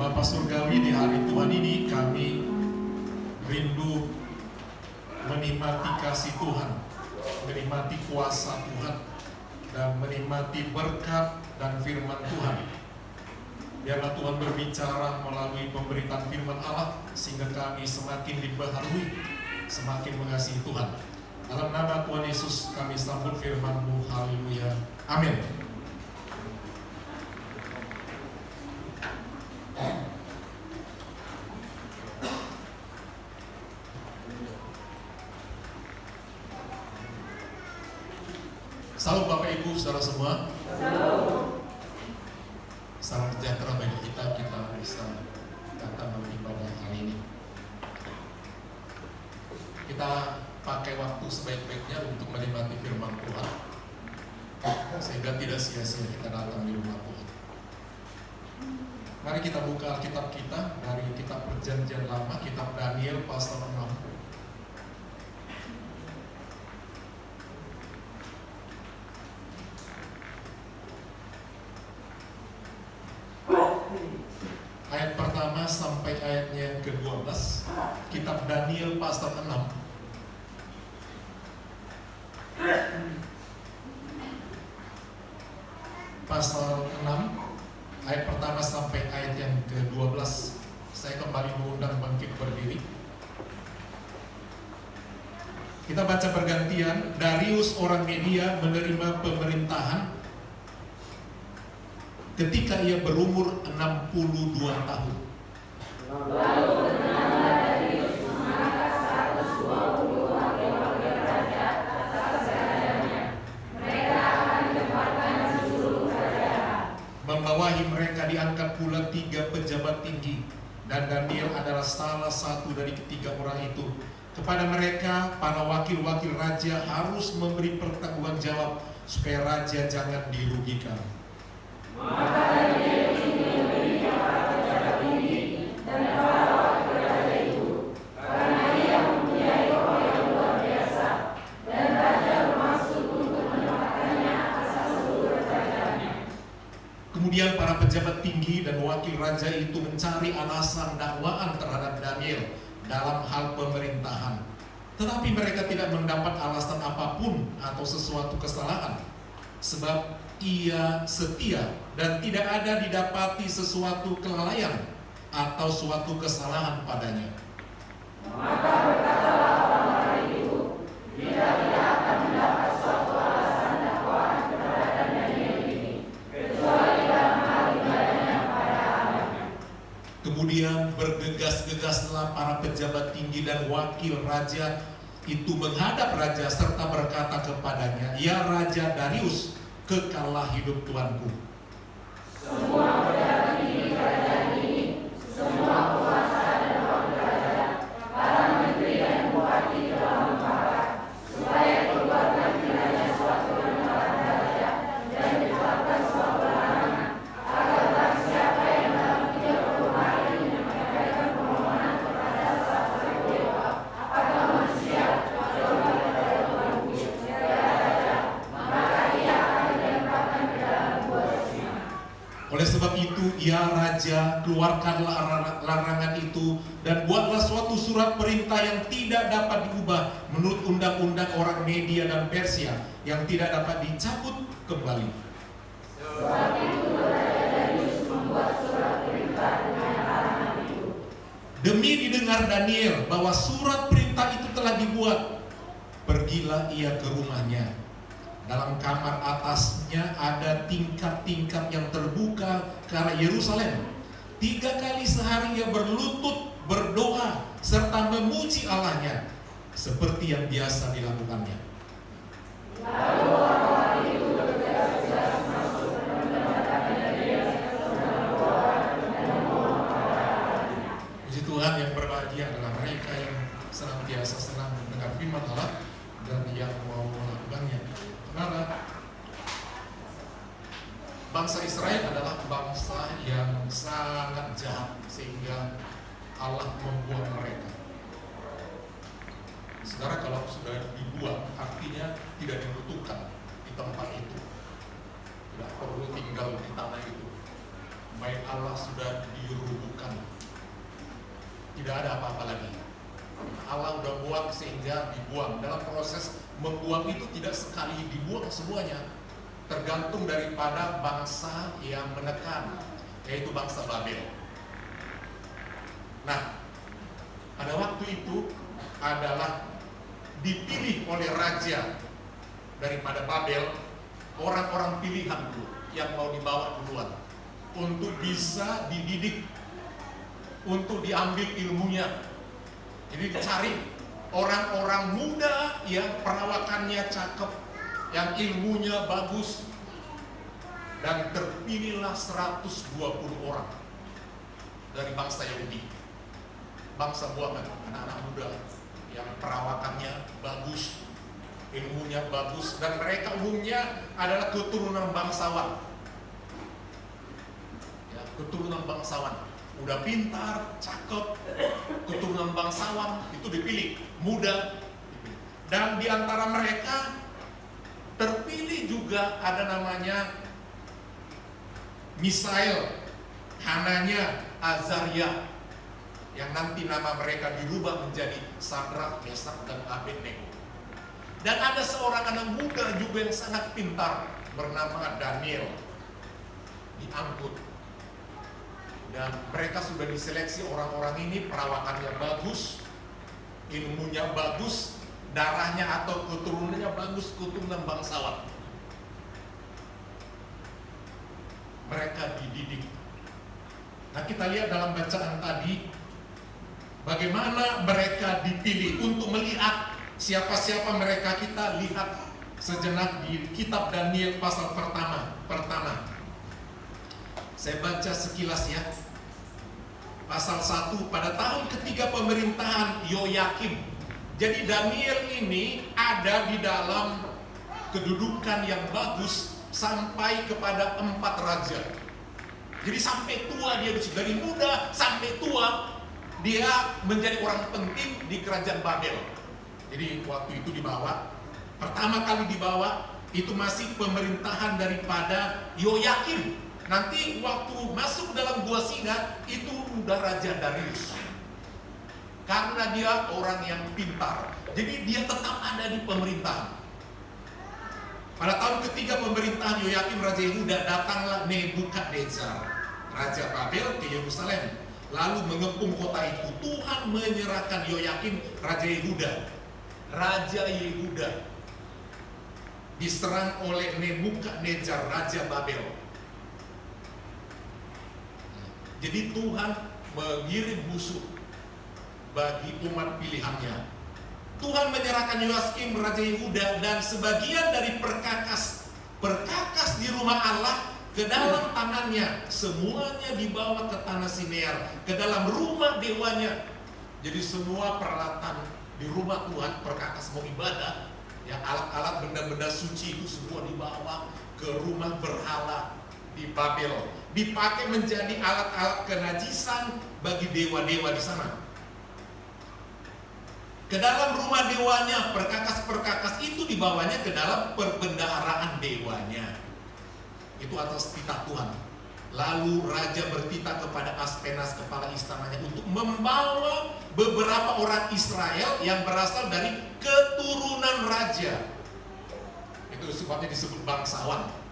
Bapa Surgawi, di hari Tuhan ini kami rindu menikmati kasih Tuhan, menikmati kuasa Tuhan, dan menikmati berkat dan firman Tuhan. Biarlah Tuhan berbicara melalui pemberitaan firman Allah, sehingga kami semakin dibaharui, semakin mengasihi Tuhan. Dalam nama Tuhan Yesus kami sambut firman-Mu. Haleluya. Amin. Salam Bapak Ibu, saudara semua. Salam sejahtera bagi kita bisa datang beribadah hari ini. Kita pakai waktu sebaik-baiknya untuk menikmati firman Tuhan, sehingga tidak sia-sia kita datang di rumah Tuhan. Mari kita buka Alkitab kita dari kitab Perjanjian Lama, kitab Daniel pasal 6. Ayat pertama sampai ayatnya yang ke-12, kitab Daniel pasal 6. Pasal 6 ayat pertama sampai ayat yang ke-12. Saya kembali mengundang bangkit berdiri. Kita baca bergantian. Darius orang Media menerima pemerintahan ketika ia berumur 62 tahun. Lalu bernama Darius mengangkat 120 wakil-wakil raja atas segalanya. Mereka akan ditempatkan di seluruh kerajaan. Membawahi mereka diangkat pula 3 pejabat tinggi, dan Daniel adalah salah satu dari ketiga orang itu. Kepada mereka, para wakil-wakil raja harus memberi pertanggungjawab supaya raja jangan dirugikan. Maka Daniel ingin memberikan para pejabat tinggi dan para wakil raja itu, karena ia mempunyai roh yang luar biasa, dan raja bermaksud untuk menempatkannya atas seluruh kerajaannya. Kemudian para pejabat tinggi dan wakil raja itu mencari alasan dakwaan terhadap Daniel dalam hal pemerintahan. Tetapi mereka tidak mendapat alasan apapun atau sesuatu kesalahan, sebab ia setia dan tidak ada didapati sesuatu kelalaian atau suatu kesalahan padanya. Maka berkatalah orang-orang itu, kita tidak akan mendapat suatu alasan dakwaan kepada Daniel ini, kecuali dalam hal ibadahnya pada Allahnya. Kemudian bergegas-gegaslah para pejabat tinggi dan wakil raja itu menghadap raja serta berkata kepadanya, "Ya Raja Darius, kekallah hidup Tuanku. Semua pejabat tinggi kerajaan ini, semua penguasa dan wakil raja, para menteri dan bupati telah memfakat supaya keluarkan kiranya suatu penembakan raja dan ditetapkan suatu larangan agar barang siapa yang dalam 30 hari menyampaikan permohonan kepada salah satu dewa atau manusia kecuali kepada Tuanku ya raja, maka ia akan dilemparkan ke dalam gua singa. Oleh sebab itu, ya Raja, keluarkanlah larangan itu dan buatlah suatu surat perintah yang tidak dapat diubah menurut undang-undang orang Media dan Persia yang tidak dapat dicabut kembali." Sebab itu Raja Darius membuat surat perintah dengan larangan itu. Demi didengar Daniel bahwa surat perintah itu telah dibuat, pergilah ia ke rumahnya. Dalam kamar atasnya ada tingkap-tingkap yang terbuka ke arah Yerusalem. 3 kali sehari ia berlutut, berdoa, serta memuji Allahnya, seperti yang biasa dilakukannya. Lalu orang-orang itu bergegas-gegas masuk dan mendapatkan Daniel sedang berdoa dan memohon kepada Allahnya. Puji Tuhan, yang berbahagia adalah mereka yang senantiasa senang mendengar firman Allah dan yang mau melakukannya. Karena bangsa Israel adalah bangsa yang sangat jahat, sehingga Allah membuang mereka. Saudara, kalau sudah dibuang, artinya tidak dibutuhkan di tempat itu, tidak perlu tinggal di tanah itu. baik Allah sudah dirubuhkan, tidak ada apa-apa lagi. Allah udah buang sehingga dibuang. Dalam proses membuang itu tidak sekali dibuang semuanya, tergantung daripada bangsa yang menekan, yaitu bangsa Babel. Nah, pada waktu itu adalah dipilih oleh raja daripada Babel orang-orang pilihan dulu yang mau dibawa duluan untuk bisa dididik, untuk diambil ilmunya. Jadi dicari orang-orang muda yang perawakannya cakep, yang ilmunya bagus, dan terpilihlah 120 orang dari bangsa Yahudi, bangsa buangan, anak-anak muda yang perawakannya bagus, ilmunya bagus, dan mereka umumnya adalah keturunan bangsawan. Ya, keturunan bangsawan, udah pintar, cakep, keturunan bangsawan itu dipilih, muda. Dan di antara mereka terpilih juga ada namanya Misael, Hananya, Azaria, yang nanti nama mereka dirubah menjadi Sadrak, Mesak, dan Abednego. Dan ada seorang anak muda juga yang sangat pintar bernama Daniel, diangkut. Dan mereka sudah diseleksi, orang-orang ini perawakannya bagus, ilmunya bagus, darahnya atau keturunannya bagus, keturunan bangsawan. Mereka dididik. Nah, kita lihat dalam bacaan tadi bagaimana mereka dipilih untuk melihat siapa-siapa mereka. Kita lihat sejenak di kitab Daniel pasal pertama. Saya baca sekilas ya. Pasal 1, pada tahun ketiga pemerintahan Yoyakim. Jadi Daniel ini ada di dalam kedudukan yang bagus sampai kepada 4 raja. Jadi sampai tua dia, dari muda sampai tua dia menjadi orang penting di kerajaan Babel. Jadi waktu itu dibawa, pertama kali dibawa itu masih pemerintahan daripada Yoyakim. Nanti waktu masuk dalam gua singa itu udah Raja Darius. Karena dia orang yang pintar, jadi dia tetap ada di pemerintahan. Pada tahun ketiga pemerintahan Yoyakim Raja Yehuda, datanglah Nebukadnezar Raja Babel ke Yerusalem, lalu mengepung kota itu. Tuhan menyerahkan Yoyakim Raja Yehuda diserang oleh Nebukadnezar Raja Babel. Jadi Tuhan mengirim musuh bagi umat pilihannya. Tuhan menyerahkan Yoyakim Raja Yehuda dan sebagian dari perkakas di rumah Allah ke dalam tangannya. Semuanya dibawa ke tanah Sinear, ke dalam rumah dewanya. Jadi semua peralatan di rumah Tuhan, perkakas mau ibadah, ya, alat-alat benda-benda suci itu semua dibawa ke rumah berhala di Babel, dipakai menjadi alat-alat kenajisan bagi dewa-dewa di sana. Ke dalam rumah dewanya, perkakas-perkakas itu dibawanya ke dalam perbendaharaan dewanya. Itu atas titah Tuhan. Lalu raja bertitah kepada Aspenas, kepala istananya, untuk membawa beberapa orang Israel yang berasal dari keturunan raja. Itu sebabnya disebut bangsawan.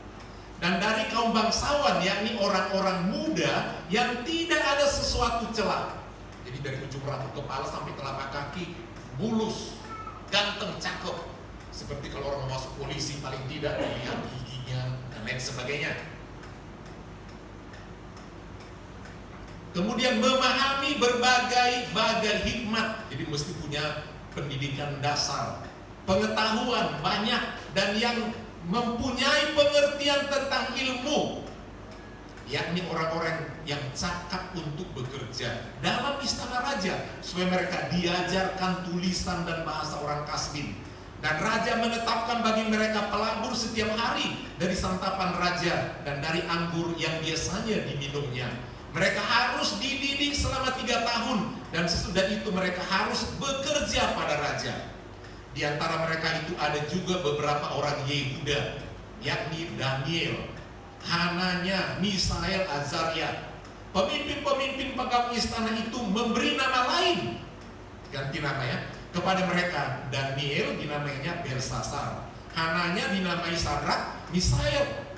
Dan dari kaum bangsawan, yakni orang-orang muda yang tidak ada sesuatu celah. Jadi dari ujung rambut kepala sampai telapak kaki mulus, ganteng, cakep. Seperti kalau orang masuk polisi, paling tidak dilihat giginya dan lain sebagainya. Kemudian memahami berbagai hikmat. Jadi mesti punya pendidikan dasar, pengetahuan banyak, dan yang mempunyai pengertian tentang ilmu, yakni orang-orang yang cakap untuk bekerja dalam istana raja, supaya mereka diajarkan tulisan dan bahasa orang Kasdim. Dan raja menetapkan bagi mereka pelabur setiap hari dari santapan raja dan dari anggur yang biasanya diminumnya. Mereka harus dididik selama 3 tahun, dan sesudah itu mereka harus bekerja pada raja. Di antara mereka itu ada juga beberapa orang Yehuda, yakni Daniel, Hananya, Misael, Azaria. Pemimpin-pemimpin pegawai istana itu memberi nama lain, ganti namanya, kepada mereka. Daniel dinamainya Belsasar, Hananya dinamai Sadrak, Misael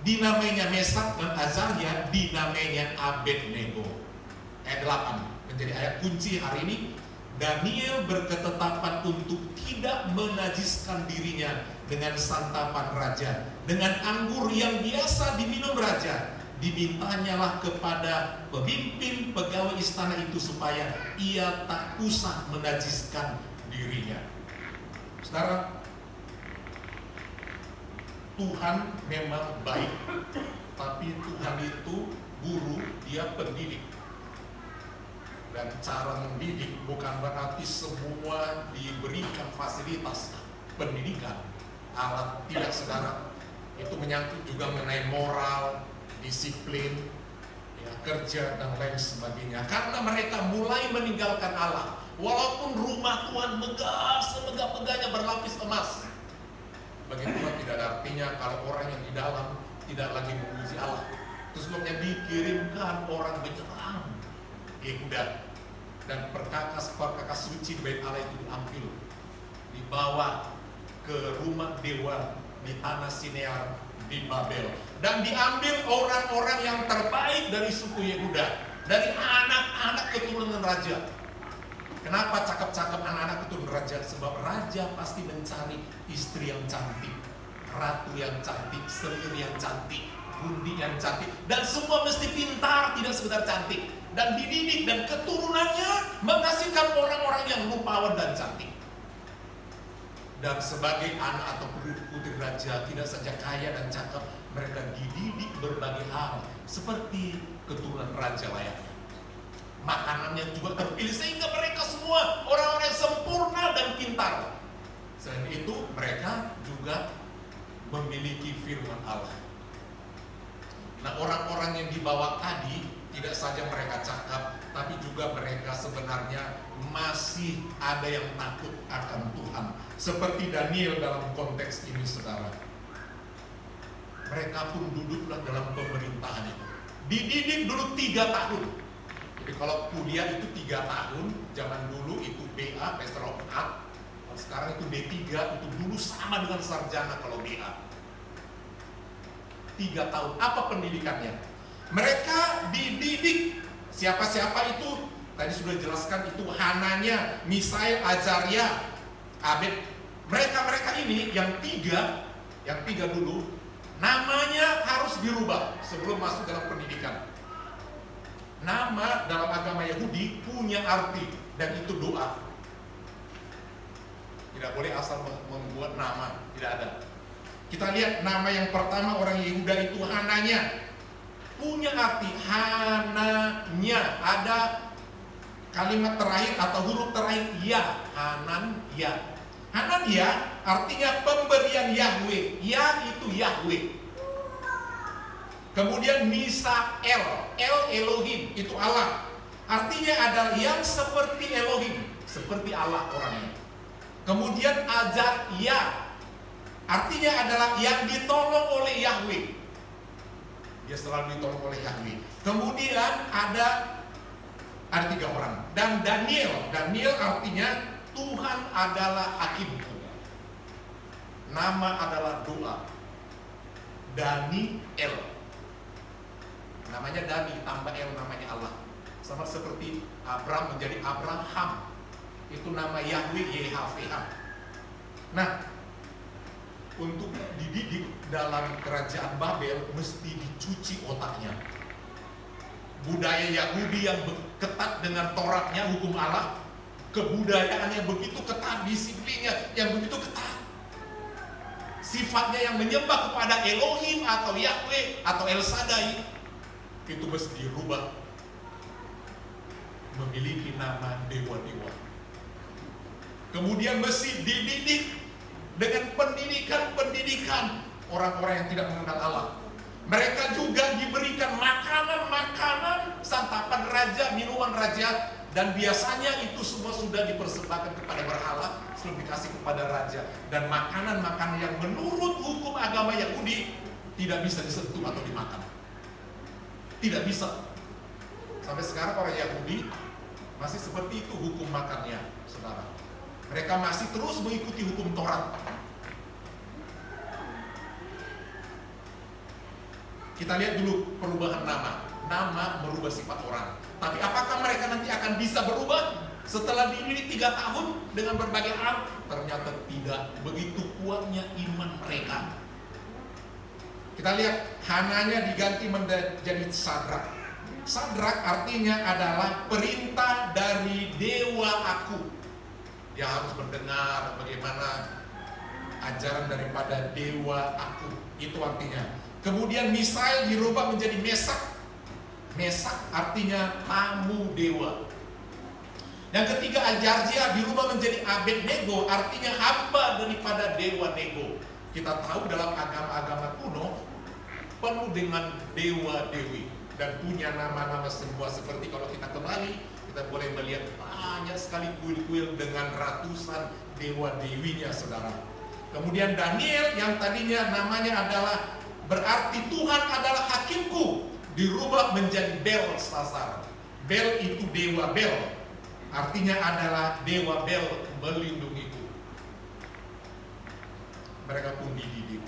dinamainya Mesak, dan Azaria dinamainya Abednego. Ayat 8 menjadi ayat kunci hari ini. Daniel berketetapan untuk tidak menajiskan dirinya dengan santapan raja, dengan anggur yang biasa diminum raja. Dimintanyalah kepada pemimpin pegawai istana itu supaya ia tak usah menajiskan dirinya. Saudara, Tuhan memang baik, tapi Tuhan itu guru, dia pendidik. Dan cara mendidik bukan berarti semua diberikan fasilitas pendidikan, alat, tidak, saudara. Itu menyangkut juga mengenai moral, disiplin, ya, kerja, dan lain sebagainya. Karena mereka mulai meninggalkan Allah. Walaupun rumah Tuhan megah, semegah-megahnya berlapis emas, begitulah tidak ada artinya kalau orang yang di dalam tidak lagi memuji Allah. Terus sebabnya dikirimkan orang menyerang Yehuda, dan perkakas suci bait Allah itu diambil, dibawa ke rumah dewa di tanah Sinear di Babel, dan diambil orang-orang yang terbaik dari suku Yehuda, dari anak-anak keturunan raja. Kenapa cakap-cakap anak-anak keturunan raja? Sebab raja pasti mencari istri yang cantik, ratu yang cantik, selir yang cantik, bundi yang cantik, dan semua mesti pintar, tidak sekedar cantik, dan dididik, dan keturunannya menghasilkan orang-orang yang rupawan dan cantik. Dan sebagai anak atau putri raja, tidak saja kaya dan cakep, mereka dididik berbagai hal seperti keturunan raja layaknya. Makanannya juga terpilih sehingga mereka semua orang-orang yang sempurna dan pintar. Selain itu, mereka juga memiliki firman Allah. Nah, orang-orang yang dibawa tadi tidak saja mereka cakap, tapi juga mereka sebenarnya masih ada yang takut akan Tuhan. Seperti Daniel dalam konteks ini, saudara. Mereka pun duduklah dalam pemerintahan itu. Dididik dulu 3 tahun. Jadi kalau kuliah itu 3 tahun, zaman dulu itu BA, Master of Art. Sekarang itu D3, itu dulu sama dengan sarjana kalau BA. 3 tahun. Apa pendidikannya? Mereka dididik. Siapa-siapa itu? Tadi sudah dijelaskan, itu Hananya, Misael, Azaria, Abed. Mereka ini yang tiga dulu, namanya harus dirubah sebelum masuk dalam pendidikan. Nama dalam agama Yahudi punya arti, dan itu doa. Tidak boleh asal membuat nama, tidak ada. Kita lihat nama yang pertama orang Yehuda itu Hananya. Punya arti, Hananya. Ada kalimat terakhir atau huruf terakhir ya, Hananya. Hananya artinya pemberian Yahweh. Ya itu Yahweh. Kemudian Misael, Elohim, itu Allah. Artinya adalah yang seperti Elohim, seperti Allah orangnya. Kemudian Azaria, artinya adalah yang ditolong oleh Yahweh. Dia selalu ditolong oleh Yahweh. Kemudian ada 3 orang. Dan Daniel artinya Tuhan adalah hakim. Nama adalah doa. Daniel, namanya Dani, tambah El, namanya Allah. Sama seperti Abraham menjadi Abraham, itu nama Yahweh, YHWH. Nah, untuk dididik dalam kerajaan Babel mesti dicuci otaknya. Budaya Yahudi yang ketat dengan Tauratnya, hukum Allah, kebudayaannya begitu ketat, disiplinnya yang begitu ketat, sifatnya yang menyembah kepada Elohim atau Yahweh atau El Shaddai, itu mesti dirubah, memiliki nama dewa-dewa. Kemudian mesti dididik dengan pendidikan orang-orang yang tidak mengenal Allah. Mereka juga diberikan makanan, santapan raja, minuman raja, dan biasanya itu semua sudah dipersembahkan kepada berhala sebelum dikasih kepada raja. Dan makanan-makanan yang menurut hukum agama Yahudi tidak bisa disentuh atau dimakan. Tidak bisa. Sampai sekarang orang Yahudi masih seperti itu hukum makannya, saudara. Mereka masih terus mengikuti hukum Taurat. Kita lihat dulu perubahan nama. Nama merubah sifat orang. Tapi apakah mereka nanti akan bisa berubah setelah dididik 3 tahun dengan berbagai hal? Ternyata tidak. Begitu kuatnya iman mereka. Kita lihat Hananya diganti menjadi Sadrak. Sadrak artinya adalah perintah dari dewa aku. Dia harus mendengar bagaimana ajaran daripada dewa aku. Itu artinya. Kemudian Misael dirubah menjadi Mesak. Mesak artinya tamu dewa. Yang ketiga Ajarjia dirubah menjadi Abednego, artinya hamba daripada dewa Nego. Kita tahu dalam agama-agama kuno penuh dengan dewa-dewi dan punya nama-nama semua. Seperti kalau kita kembali, kita boleh melihat banyak sekali kuil-kuil dengan ratusan dewa-dewinya, saudara. Kemudian Daniel yang tadinya namanya adalah berarti Tuhan adalah hakimku, dirubah menjadi Belsasar. Bel itu dewa Bel, artinya adalah dewa Bel melindungiku. Mereka pun dididik.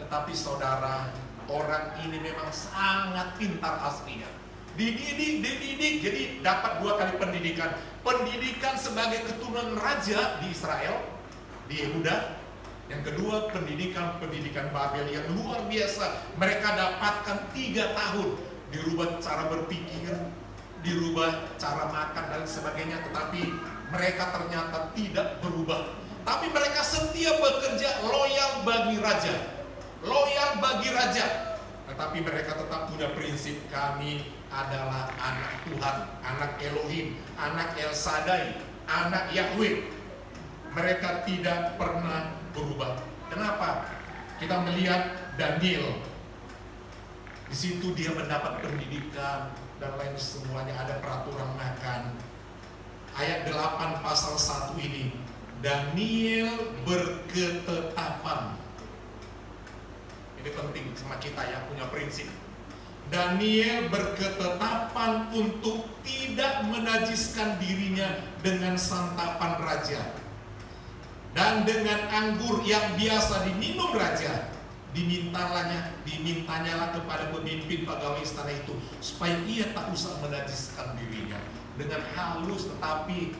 Tetapi saudara, orang ini memang sangat pintar aslinya. Dididik, jadi dapat 2 kali pendidikan. Pendidikan sebagai keturunan raja di Israel, di Yehuda. Yang kedua, pendidikan Babel yang luar biasa. Mereka dapatkan 3 tahun. Dirubah cara berpikir, dirubah cara makan dan sebagainya. Tetapi mereka ternyata tidak berubah. Tapi mereka setia bekerja, loyal bagi raja. Loyal bagi raja. Tetapi mereka tetap punya prinsip, kami adalah anak Tuhan, anak Elohim, anak El Shaddai, anak Yahweh. Mereka tidak pernah berubah. Kenapa? Kita melihat Daniel. Di situ dia mendapat pendidikan dan lain semuanya, ada peraturan makan. Ayat 8 pasal 1 ini, Daniel berketetapan. Ini penting sama kita yang punya prinsip. Daniel berketetapan untuk tidak menajiskan dirinya dengan santapan raja dan dengan anggur yang biasa diminum raja. Dimintanyalah kepada pemimpin pegawai istana itu supaya ia tak usah menajiskan dirinya dengan halus. Tetapi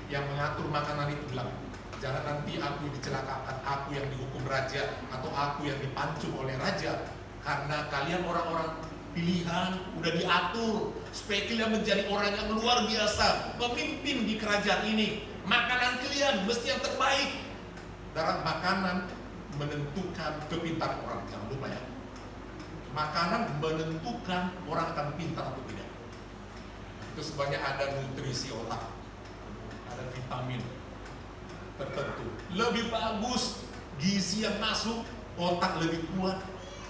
yang mengatur makanan itu bilang, jangan nanti aku dicelakakan, aku yang dihukum raja atau aku yang dipancung oleh raja. Karena kalian orang-orang pilihan, udah diatur supaya kalian menjadi orang yang luar biasa, pemimpin di kerajaan ini. Makanan kalian mesti yang terbaik. Dalam makanan menentukan kepintaran orang. Jangan lupa ya, makanan menentukan orang akan pintar atau tidak. Itu sebenarnya ada nutrisi otak, ada vitamin tertentu. Lebih bagus gizi yang masuk, otak lebih kuat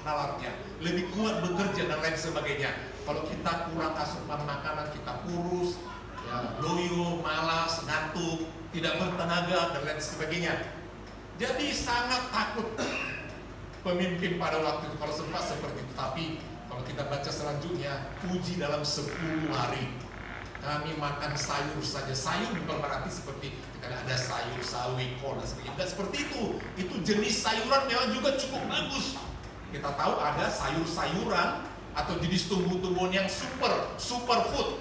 nalarnya, lebih kuat bekerja dan lain sebagainya. Kalau kita kurang asupan makanan, kita kurus, ya, loyo, malas, ngantuk, tidak bertenaga dan lain sebagainya. Jadi sangat takut pemimpin pada waktu itu kalau sempat seperti itu. Tapi kalau kita baca selanjutnya, uji dalam 10 hari. Kami makan sayur saja. Sayur bukan berarti seperti kita ada sayur sawi, kol dan sebagainya. Tidak seperti itu. Itu jenis sayuran memang juga cukup bagus. Kita tahu ada sayur-sayuran atau jenis tumbuh-tumbuhan yang super food.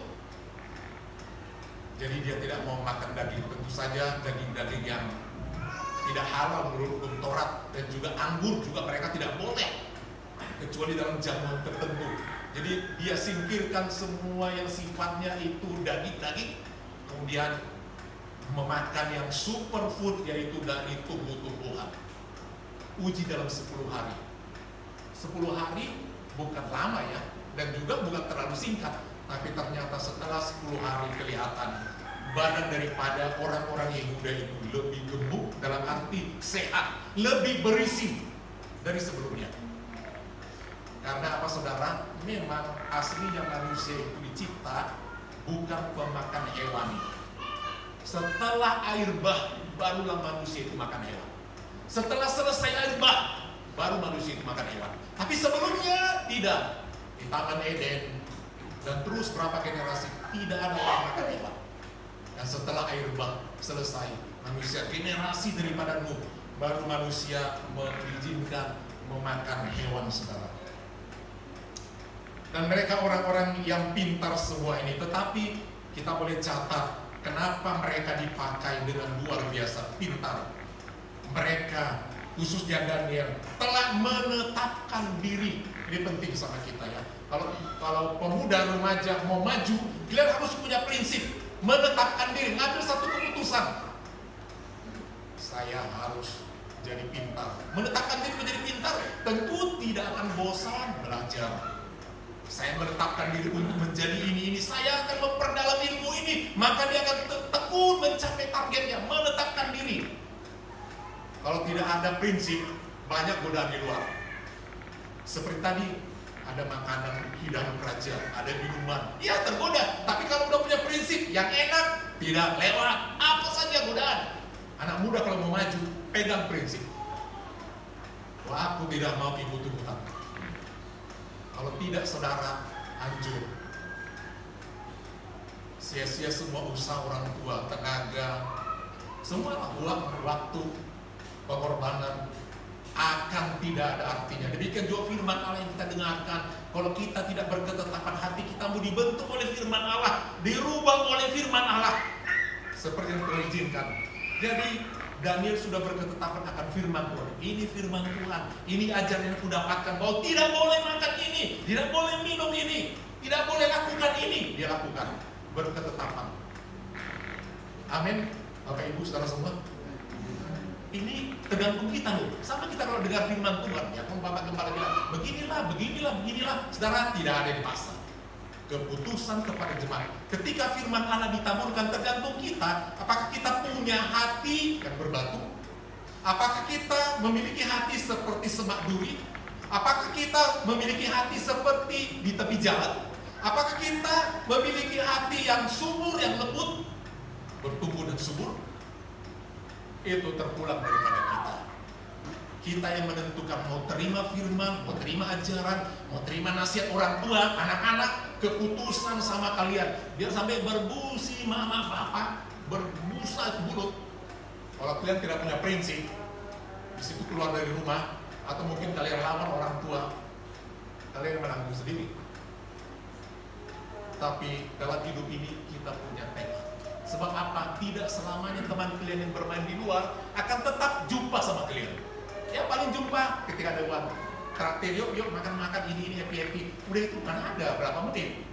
Jadi dia tidak mau makan daging. Tentu saja daging-daging yang tidak halal menurut hukum Taurat, dan juga anggur juga mereka tidak boleh kecuali dalam jamuan tertentu. Jadi dia singkirkan semua yang sifatnya itu daging-daging, kemudian memakan yang superfood yaitu dari tumbuh-tumbuhan. Uji dalam 10 hari. 10 hari bukan lama ya, dan juga bukan terlalu singkat. Tapi ternyata setelah 10 hari kelihatan badan daripada orang-orang Yehuda itu lebih gemuk, dalam arti sehat, lebih berisi dari sebelumnya. Karena apa saudara? Memang aslinya manusia itu dicipta bukan pemakan hewani. Setelah air bah, barulah manusia itu makan hewan. Setelah selesai air bah, baru manusia itu makan hewan. Tapi sebelumnya tidak. Di Taman Eden dan terus berapa generasi tidak ada yang makan hewan. Dan setelah air bah selesai, manusia generasi daripada Nuh, baru manusia mengizinkan memakan hewan, saudara. Dan mereka orang-orang yang pintar semua ini, tetapi kita boleh catat kenapa mereka dipakai dengan luar biasa pintar. Mereka, khususnya Daniel, telah menetapkan diri. Ini penting sama kita ya. Kalau pemuda remaja mau maju, kalian harus punya prinsip, menetapkan diri, ngambil satu keputusan. Saya harus jadi pintar. Menetapkan diri menjadi pintar, tentu tidak akan bosan belajar. Saya menetapkan diri untuk menjadi ini, saya akan memperdalam ilmu ini, maka dia akan tekun mencapai targetnya, menetapkan diri. Kalau tidak ada prinsip, banyak godaan di luar. Seperti tadi, ada makanan hidangan kerajaan, ada minuman, ya tergoda. Tapi kalau udah punya prinsip yang enak, tidak lewat apa saja godaan. Anak muda kalau mau maju, pegang prinsip. Wah, aku tidak mau ikut-ikutan. Kalau tidak, saudara, hancur. Sia-sia semua usaha orang tua, tenaga, semua uang, waktu, pengorbanan akan tidak ada artinya. Demikian juga firman Allah yang kita dengarkan. Kalau kita tidak berketetapan hati, kita mau dibentuk oleh firman Allah, dirubah oleh firman Allah seperti yang Tuhan izinkan. Jadi Daniel sudah berketetapan akan firman Tuhan. Ini firman Tuhan, ini ajaran yang aku dapatkan, bahwa tidak boleh makan ini, tidak boleh minum ini, tidak boleh lakukan ini. Dia lakukan, berketetapan. Amin. Bapak Ibu saudara semua, ini tergantung kita loh. Sama kita kalau dengar firman Tuhan, ya kalau Bapak Gembala bilang beginilah, saudara, tidak ada di pasar. Keputusan kepada jemaat. Ketika firman Allah ditaburkan, tergantung kita. Apakah kita punya hati yang berbatu? Apakah kita memiliki hati seperti semak duri? Apakah kita memiliki hati seperti di tepi jalan? Apakah kita memiliki hati yang subur, yang lembut, bertumbuh dan subur? Itu terpulang daripada kita. Kita yang menentukan mau terima firman, mau terima ajaran, mau terima nasihat orang tua, anak-anak, keputusan sama kalian. Biar sampai berbusi mama bapak, berbusa mulut. Kalau kalian tidak punya prinsip, di situ keluar dari rumah, atau mungkin kalian lawan orang tua, kalian menanggung sendiri. Tapi dalam hidup ini kita punya tekad. Sebab apa? Tidak selamanya teman kalian yang bermain di luar akan tetap jumpa sama kalian. Ya paling jumpa ketika ada uang. Traktir, yuk makan-makan, ini happy-happy. Udah itu mana ada berapa menit.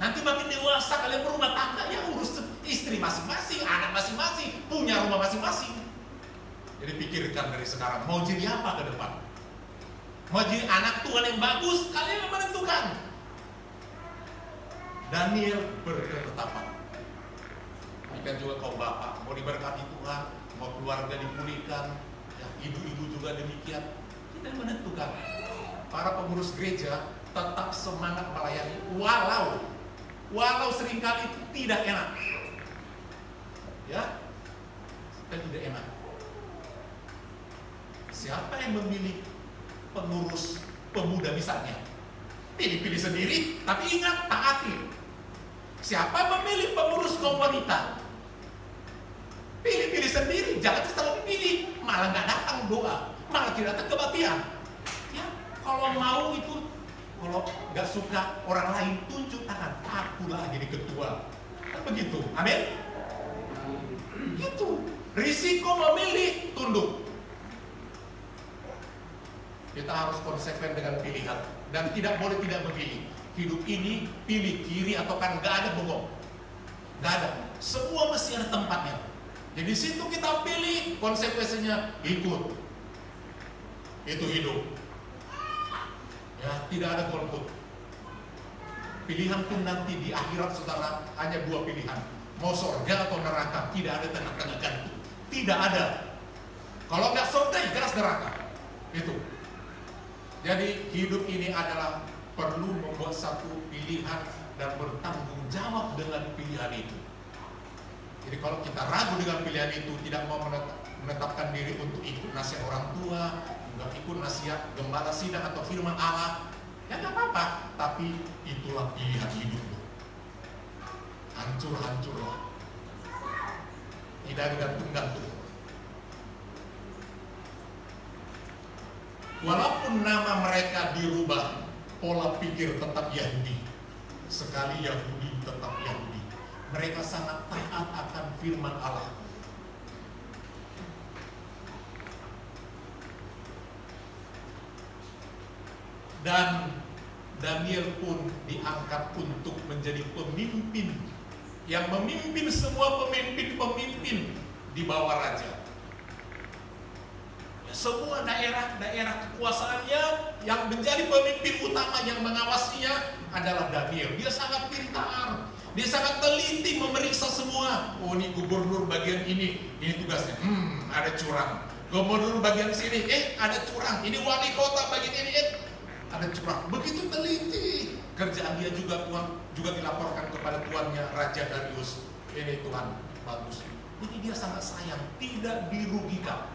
Nanti makin dewasa kalian berumah tangga, ya urus istri masing-masing, anak masing-masing, punya rumah masing-masing. Jadi pikirkan dari sekarang, mau jadi apa ke depan? Mau jadi anak Tuhan yang bagus, kalian yang menentukan. Daniel berketetapan. Demikian juga kaum bapak, mau diberkati Tuhan, mau keluarga dipulihkan, ya, ibu-ibu juga demikian. Kita menentukan. Para pengurus gereja tetap semangat melayani, walau seringkali itu tidak enak, ya, tidak enak. Siapa yang memilih pengurus pemuda misalnya? Pilih-pilih sendiri, tapi ingat taati. Siapa yang memilih pengurus kaum wanita? Pilih-pilih sendiri, jangan terus pilih, malah nggak datang doa, malah tidak datang kebaktian. Ya, kalau mau itu, kalau nggak suka orang lain tunjuk tangan, akulah jadi ketua, kan begitu, amin? Gitu, risiko memilih, tunduk. Kita harus konsekuen dengan pilihan dan tidak boleh tidak memilih. Hidup ini pilih kiri atau kan, nggak ada bengong, nggak ada. Semua mesti ada tempatnya. Jadi situ kita pilih, konsekuensinya ikut. Itu hidup. Ya, tidak ada golput. Pilihan pun nanti di akhirat saudara hanya dua pilihan, mau surga atau neraka. Tidak ada tengah-tengah ganti. Tidak ada. Kalau nggak surga, ya jelas neraka. Itu. Jadi hidup ini adalah perlu membuat satu pilihan dan bertanggung jawab dengan pilihan itu. Jadi kalau kita ragu dengan pilihan itu, tidak mau menetapkan diri untuk ikut nasihat orang tua, nggak ikut nasihat gembala sidang atau firman Allah, ya nggak apa-apa. Tapi itulah pilihan hidupmu. Hancur-hancurlah, tidak gantung-gantung. Walaupun nama mereka dirubah, pola pikir tetap Yahudi. Sekali Yahudi tetap Yahudi. Mereka sangat taat akan firman Allah. Dan Daniel pun diangkat untuk menjadi pemimpin yang memimpin semua pemimpin-pemimpin di bawah raja. Ya, semua daerah kekuasaannya yang menjadi pemimpin utama yang mengawasinya adalah Daniel. Dia sangat pintar, dia sangat teliti memeriksa semua. Oh, ini gubernur bagian ini tugasnya. Ada curang. Gubernur bagian sini, ada curang. Ini wali kota bagian ini, ada curang. Begitu teliti. Kerjaan dia juga dilaporkan kepada tuannya Raja Darius. Ini Tuhan, bagus. Jadi dia sangat sayang, tidak dirugikan.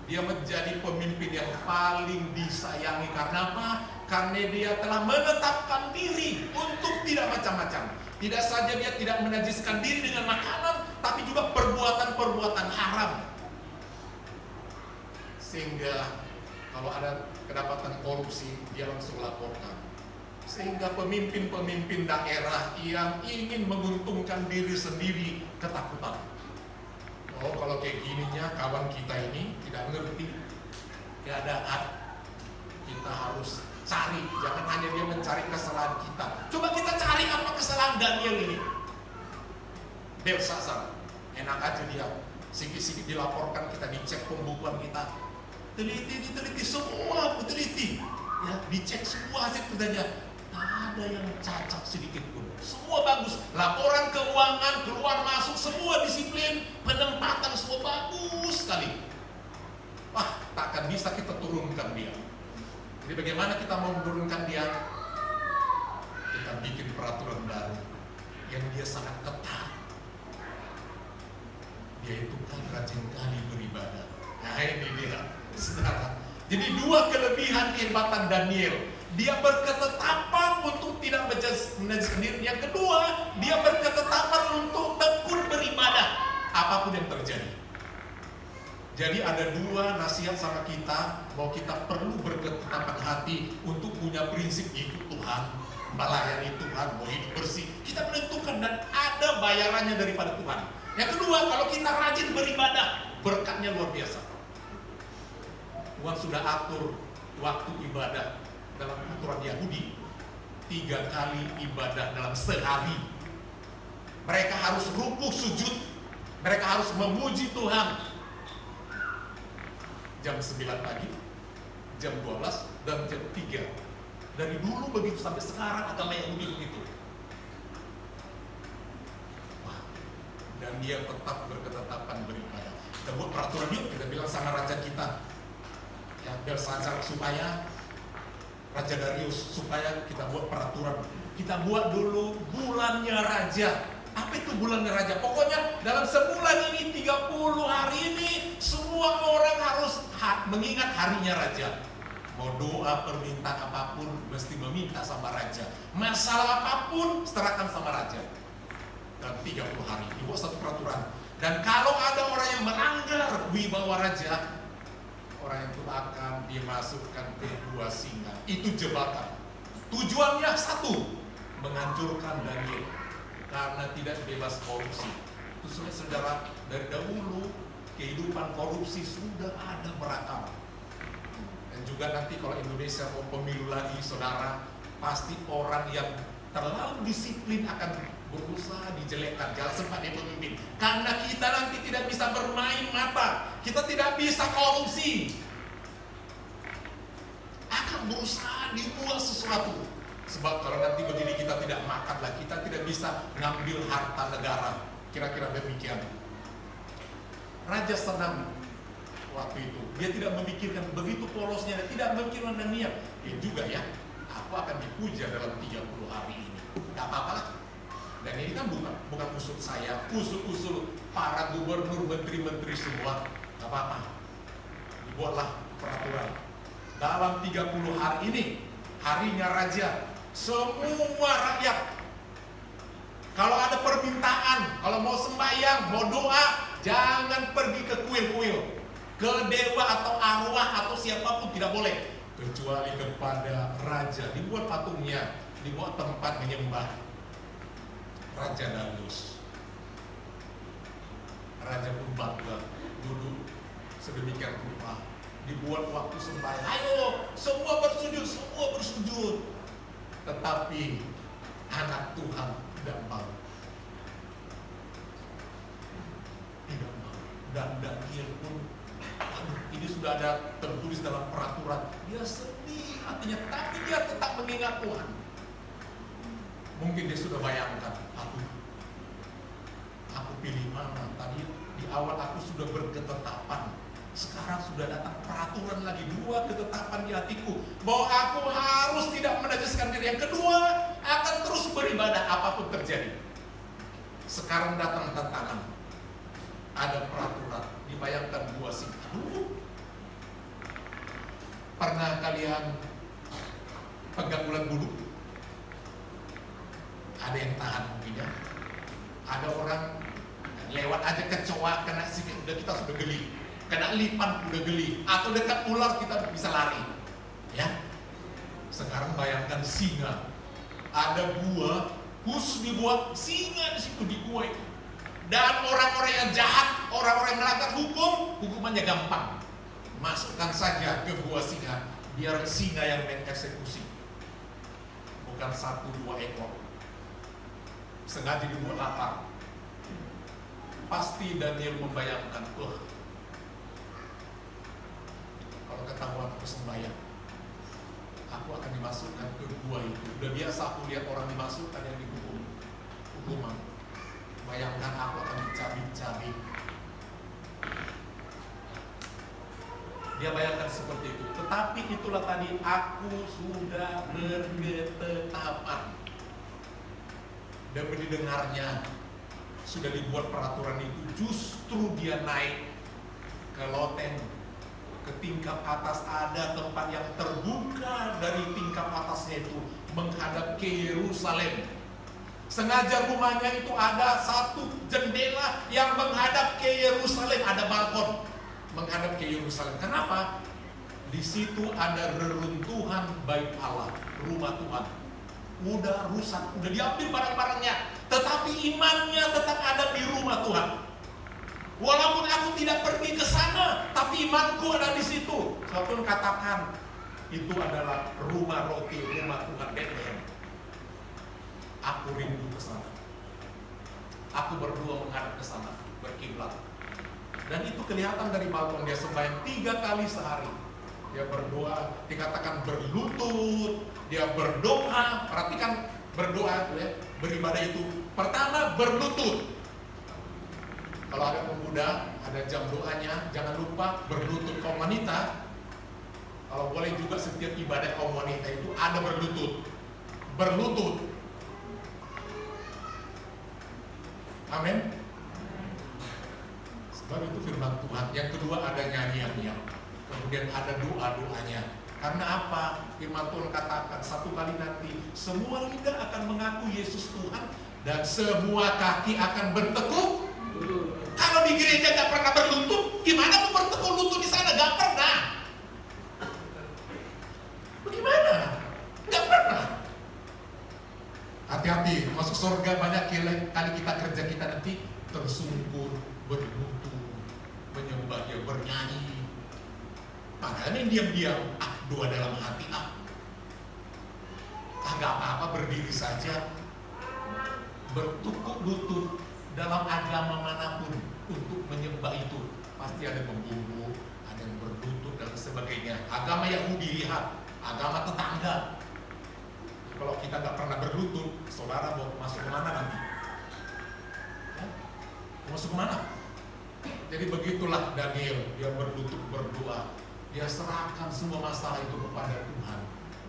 Dia menjadi pemimpin yang paling disayangi. Karena apa? Karena dia telah menetapkan diri untuk tidak macam-macam. Tidak saja dia tidak menajiskan diri dengan makanan, tapi juga perbuatan-perbuatan haram. Sehingga kalau ada kedapatan korupsi, dia langsung laporkan. Sehingga pemimpin-pemimpin daerah yang ingin menguntungkan diri sendiri ketakutan. Oh, kalau kayak gininya kawan kita ini tidak mengerti keadaan. Kita harus cari, jangan hanya dia mencari kesalahan kita. Coba kita cari apa kesalahan Daniel ini. Belshazzar, enak aja dia sikit-sikit dilaporkan, kita dicek pembukuan kita. Teliti semua, teliti. Ya, dicek semua hasil kerjanya. Tak ada yang cacat sedikit pun. Semua bagus. Laporan keuangan, keluar masuk, semua disiplin, penempatan semua bagus sekali. Wah, takkan bisa kita turunkan dia. Jadi bagaimana kita mau menurunkan dia? Kita bikin peraturan baru yang dia sangat ketat. Dia itu kan rajin kali beribadah. Nah, ini dia, saudara. Jadi dua kelebihan kehebatan Daniel. Dia berketetapan untuk tidak menajiskan diri. Yang kedua, dia berketetapan untuk tekun beribadah apapun yang terjadi. Jadi ada dua nasihat sama kita, bahwa kita perlu berketetapan hati untuk punya prinsip hidup Tuhan, melayani Tuhan, mau hidup bersih. Kita menentukan dan ada bayarannya daripada Tuhan. Yang kedua, kalau kita rajin beribadah, berkatnya luar biasa. Tuhan sudah atur waktu ibadah dalam aturan Yahudi, 3 kali ibadah dalam sehari. Mereka harus rukuk sujud, mereka harus memuji Tuhan. Jam 9 pagi, jam 12, dan jam 3. Dari dulu begitu sampai sekarang agama Yahudi begitu. Wah, dan dia tetap berketetapan beribadah. Kita buat peraturan yuk, kita bilang sama raja kita, ya, Belshazzar, supaya Raja Darius, supaya kita buat peraturan. Kita buat dulu bulannya raja. Apa itu bulannya raja? Pokoknya dalam sebulan ini, 30 hari ini, semua orang harus mengingat harinya raja. Mau doa, permintaan apapun, mesti meminta sama raja. Masalah apapun, serahkan sama raja. Dan 30 hari, dibuat satu peraturan. Dan kalau ada orang yang melanggar wibawa raja, orang itu akan dimasukkan ke gua singa. Itu jebakan. Tujuannya satu, menghancurkan Daniel karena tidak bebas korupsi. Itu saudara, dari dahulu kehidupan korupsi sudah ada berakar. Dan juga nanti kalau Indonesia mau pemilu lagi, saudara, pasti orang yang terlalu disiplin akan berusaha dijelekkan, jangan sempat dia pemimpin. Karena kita nanti tidak bisa bermain mata, kita tidak bisa korupsi. Akan berusaha dibuat sesuatu. Sebab kalau nanti begini kita tidak makan lah, kita tidak bisa ngambil harta negara. Kira-kira demikian. Raja senang waktu itu. Dia tidak memikirkan begitu polosnya, dia tidak memikirkan Daniel. Dia juga ya, aku akan dipuja dalam 30 hari ini. Gak apa-apa lah. Dan Dan ini kan bukan usul saya, usul para gubernur, menteri-menteri semua. Gak apa-apa, dibuatlah peraturan. Dalam 30 hari ini, harinya raja, semua rakyat, kalau ada permintaan, kalau mau sembahyang, mau doa, jangan pergi ke kuil-kuil, ke dewa atau arwah atau siapapun, tidak boleh. Kecuali kepada raja, dibuat patungnya, dibuat tempat menyembah Raja Darius. Raja pun bangga, duduk sedemikian rupa, dibuat waktu sembahyang. Ayo, semua bersujud. Tetapi anak Tuhan tidak mau. Dan Daniel pun, ini sudah ada tertulis dalam peraturan. Dia sedih hatinya, tapi dia tetap mengingat Tuhan. Mungkin dia sudah bayangkan, aku pilih mana? Tadi di awal aku sudah berketetapan, sekarang sudah datang peraturan lagi, 2 ketetapan di hatiku, bahwa aku harus tidak menajiskan diri. Yang kedua, akan terus beribadah apapun terjadi. Sekarang datang tantangan, ada peraturan, dibayangkan 2 singa. Pernah kalian pegang ulat bulu? Ada yang tahan mungkin ya. Ada orang lewat aja kecoa, kena sikit, kita sudah geli. Kena lipan udah geli. Atau dekat ular kita bisa lari. Ya. Sekarang bayangkan singa. Ada gua, khusus dibuat singa di situ di gua itu. Dan orang-orang yang jahat, orang-orang yang melanggar hukum, hukumannya gampang. Masukkan saja ke gua singa, biar singa yang mengeksekusi. Bukan 1-2 ekor. Sengaja dibuat lapar. Pasti Daniel membayangkan, kalau ketahuan aku sembahyang, aku akan dimasukkan ke gua itu. Udah biasa aku lihat orang dimasukkan yang dihukum. Hukuman. Bayangkan aku akan dicabik-cabik. Dia bayangkan seperti itu. Tetapi itulah tadi, aku sudah berketetapan. Dan didengarnya, sudah dibuat peraturan itu, justru dia naik ke loteng, ke tingkap atas. Ada tempat yang terbuka dari tingkap atasnya itu menghadap ke Yerusalem. Sengaja rumahnya itu ada satu jendela yang menghadap ke Yerusalem, ada balkon menghadap ke Yerusalem. Kenapa? Di situ ada reruntuhan bait Allah, rumah Tuhan. Udah rusak, udah diambil barang-barangnya, tetapi imannya tetap ada di rumah Tuhan. Walaupun aku tidak pergi ke sana, tapi imanku ada di situ. Saya pun katakan, itu adalah rumah roti, rumah Tuhan Bethlehem. Aku rindu ke sana. Aku berdoa menghadap ke sana, berkiblat. Dan itu kelihatan dari balkon. Dia sembahyang 3 kali sehari. Dia berdoa, dikatakan berlutut, dia berdoa. Perhatikan berdoa itu ya, beribadah itu. Pertama berlutut. Kalau ada pemuda, ada jam doanya, jangan lupa berlutut. Kaum wanita, kalau boleh juga setiap ibadah kaum wanita itu ada berlutut. Berlutut. Amin. Sebab itu firman Tuhan. Yang kedua ada nyanyiannya. Kemudian ada doa-doanya. Karena apa? Firman Tuhan katakan 1 kali nanti, semua lidah akan mengaku Yesus Tuhan, dan semua kaki akan bertekuk. Kalau di gereja gak pernah berlutut, gimana mau bertekuk lutut di sana? Gak pernah. Bagaimana? Gak pernah. Hati-hati, masuk surga banyak kali kita kerja kita nanti tersungkur, berlutut, menyembah Dia, bernyanyi. Padahal ini diam-diam, doa dalam hati, gak apa-apa, berdiri saja. Bertukuk lutut dalam agama manapun untuk menyembah itu pasti ada membungkuk, ada yang berlutut dan sebagainya. Agama Yahudi, lihat, agama tetangga. Kalau kita gak pernah berlutut, saudara mau masuk kemana nanti? Masuk kemana? Jadi begitulah Daniel, dia berlutut berdoa. Dia serahkan semua masalah itu kepada Tuhan.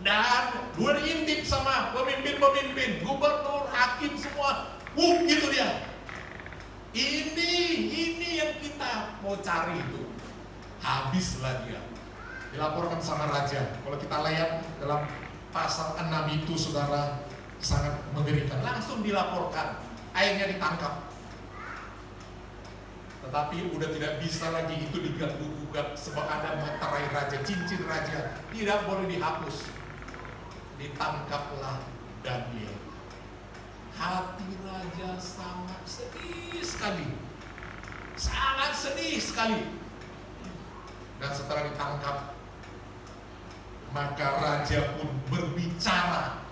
Dan dia diintip sama pemimpin-pemimpin, gubernur, hakim semua. mau cari itu, habislah dia. Dilaporkan sama raja. Kalau kita lihat dalam pasal 6 itu, saudara, sangat mengerikan. Langsung dilaporkan, akhirnya ditangkap. Tetapi udah tidak bisa lagi itu diganggu-gugat, sebab ada materai raja, cincin raja, tidak boleh dihapus. Ditangkaplah Daniel. Hati raja sangat sedih sekali, sangat sedih sekali. Dan setelah ditangkap, maka raja pun berbicara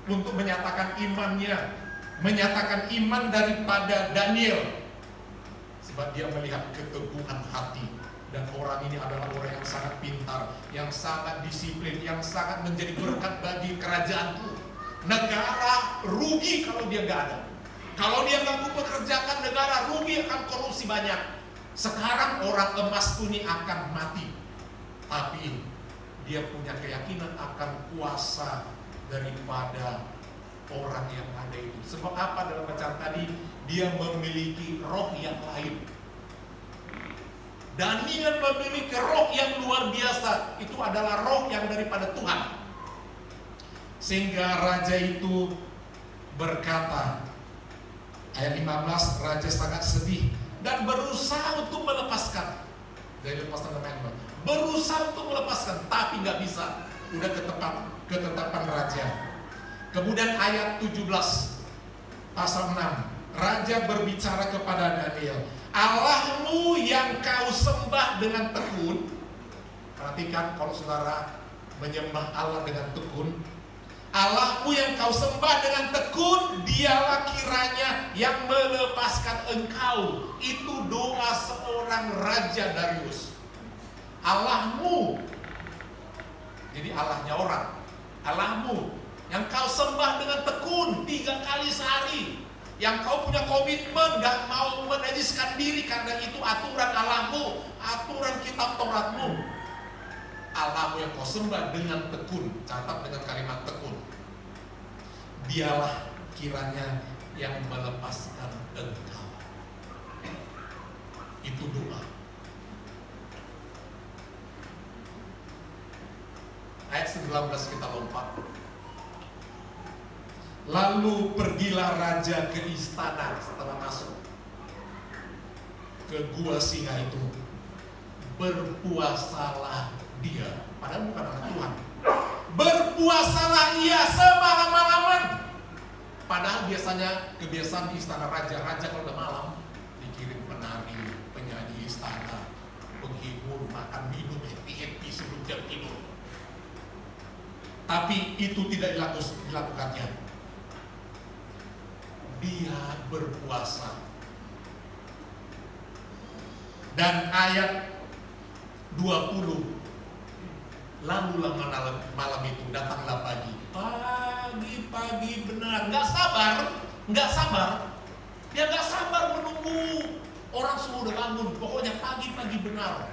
untuk menyatakan imannya, menyatakan iman daripada Daniel. Sebab dia melihat keteguhan hati. Dan orang ini adalah orang yang sangat pintar, yang sangat disiplin, yang sangat menjadi berkat bagi kerajaanku. Negara rugi kalau dia gak ada. Kalau dia gak pekerjakan, negara rugi, akan korupsi banyak. Sekarang orang emasku ini akan mati. Tapi dia punya keyakinan akan kuasa daripada orang yang ada itu. Sebab apa? Dalam bacaan tadi, dia memiliki roh yang lain. Daniel memiliki roh yang luar biasa. Itu adalah roh yang daripada Tuhan. Sehingga raja itu berkata, ayat 15, raja sangat sedih dan berusaha untuk melepaskan. Dari lepaskan teman-teman, berusaha untuk melepaskan, tapi nggak bisa. Udah ketetapan raja. Kemudian ayat 17 pasal 6, raja berbicara kepada Daniel, Allahmu yang kau sembah dengan tekun. Perhatikan, kalau saudara menyembah Allah dengan tekun, Allahmu yang kau sembah dengan tekun, dialah kiranya yang melepaskan engkau. Itu doa seorang Raja Darius. Allahmu, jadi Allahnya orang. Allahmu yang kau sembah dengan tekun 3 kali sehari, yang kau punya komitmen gak mau menajiskan diri, karena itu aturan Allahmu, aturan kitab Tauratmu. Allahmu yang kau sembah dengan tekun, catat dengan kalimat tekun, dialah kiranya yang melepaskan engkau. Itu doa. Ayat 19 kita lompat. Lalu pergilah raja ke istana. Setelah masuk ke gua singa itu, berpuasalah dia. Padahal bukan anak Tuhan. Berpuasalah ia semalam-malaman. Padahal biasanya kebiasaan di istana raja kalau udah malam dikirim penari, penyanyi istana, penghibur, makan minum, happy sebelum jam tidur. Tapi itu tidak dilakukannya. Dia berpuasa. Dan ayat 20, lalulah malam itu, datanglah pagi. Pagi benar, nggak sabar. Dia nggak sabar menunggu orang semua udah bangun. Pokoknya pagi benar.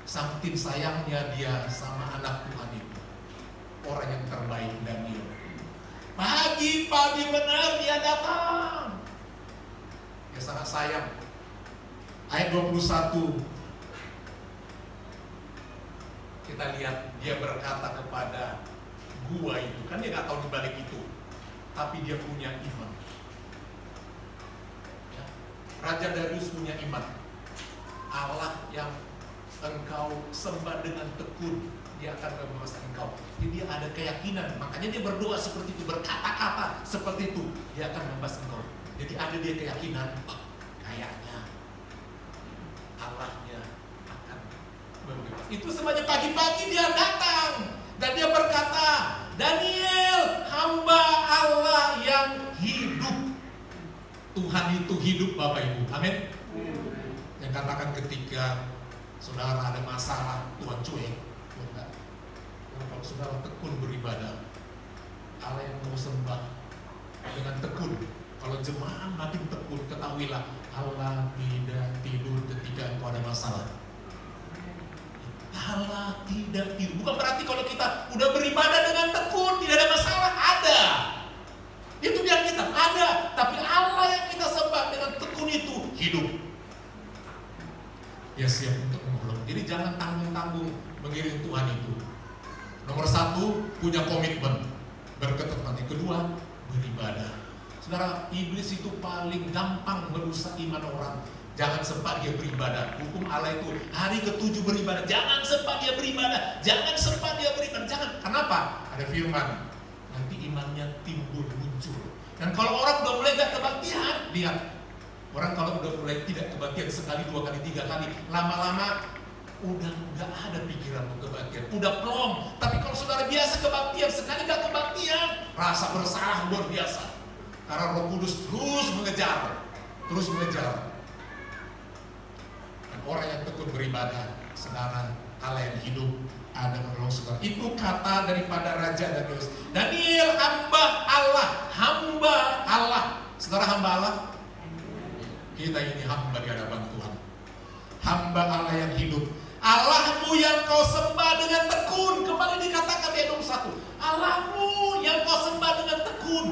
Saking sayangnya dia sama anak Tuhan itu, orang yang terbaik, Daniel. Pagi benar dia datang. Dia sangat sayang. Ayat 21, kita lihat dia berkata kepada gua itu, kan dia gak tahu dibalik itu, tapi dia punya iman. Ya. Raja Darius punya iman. Allah yang engkau sembah dengan tekun, dia akan membebaskan engkau. Jadi dia ada keyakinan, makanya dia berdoa seperti itu, berkata-kata seperti itu, dia akan membebaskan engkau. Jadi ada dia keyakinan, kayaknya Allahnya akan membebaskan. Itu sebabnya pagi-pagi dia datang dan dia berkata, Daniel, hamba Allah yang hidup. Tuhan itu hidup, Bapak Ibu. Amin. Yang katakan ketika saudara ada masalah, Tuhan cuek. Kalau saudara tekun beribadah, Allah yang mau sembah dengan tekun. Kalau jemaah makin tekun, ketahuilah Allah tidak tidur ketika engkau ada masalah. Allah tidak tidur. Bukan berarti kalau kita udah beribadah dengan tekun tidak ada masalah. Ada. Itu biar kita ada. Tapi Allah yang kita sembah dengan tekun itu hidup. dia siap untuk menolong. Jadi jangan tanggung-tanggung mengiring Tuhan itu. Nomor satu, punya komitmen, berketepan. Yang kedua, beribadah. Saudara, iblis itu paling gampang merusak iman orang. Jangan sempat dia beribadah. Hukum Allah itu hari ke-7 beribadah. Jangan sempat dia beribadah. Jangan sempat dia beribadah. Jangan. Kenapa? Ada firman. Nanti imannya timbul muncul. Dan kalau orang udah mulai gak kebaktian, lihat. Orang kalau udah mulai tidak kebaktian sekali, 2 kali, 3 kali, lama-lama udah gak ada pikiran mau kebaktian. Udah plong. Tapi kalau saudara biasa kebaktian, sekali gak kebaktian, rasa bersalah luar biasa. Karena Roh Kudus terus mengejar. Dan orang yang tekun beribadah, saudara, Allah yang hidup ada menolong saudara. Itu kata daripada Raja Daniel. Daniel hamba Allah. Saudara hamba Allah? Kita ini hamba di hadapan Tuhan. Hamba Allah yang hidup. Allahmu yang kau sembah dengan tekun. Kembali dikatakan di ayat 1. Allahmu yang kau sembah dengan tekun.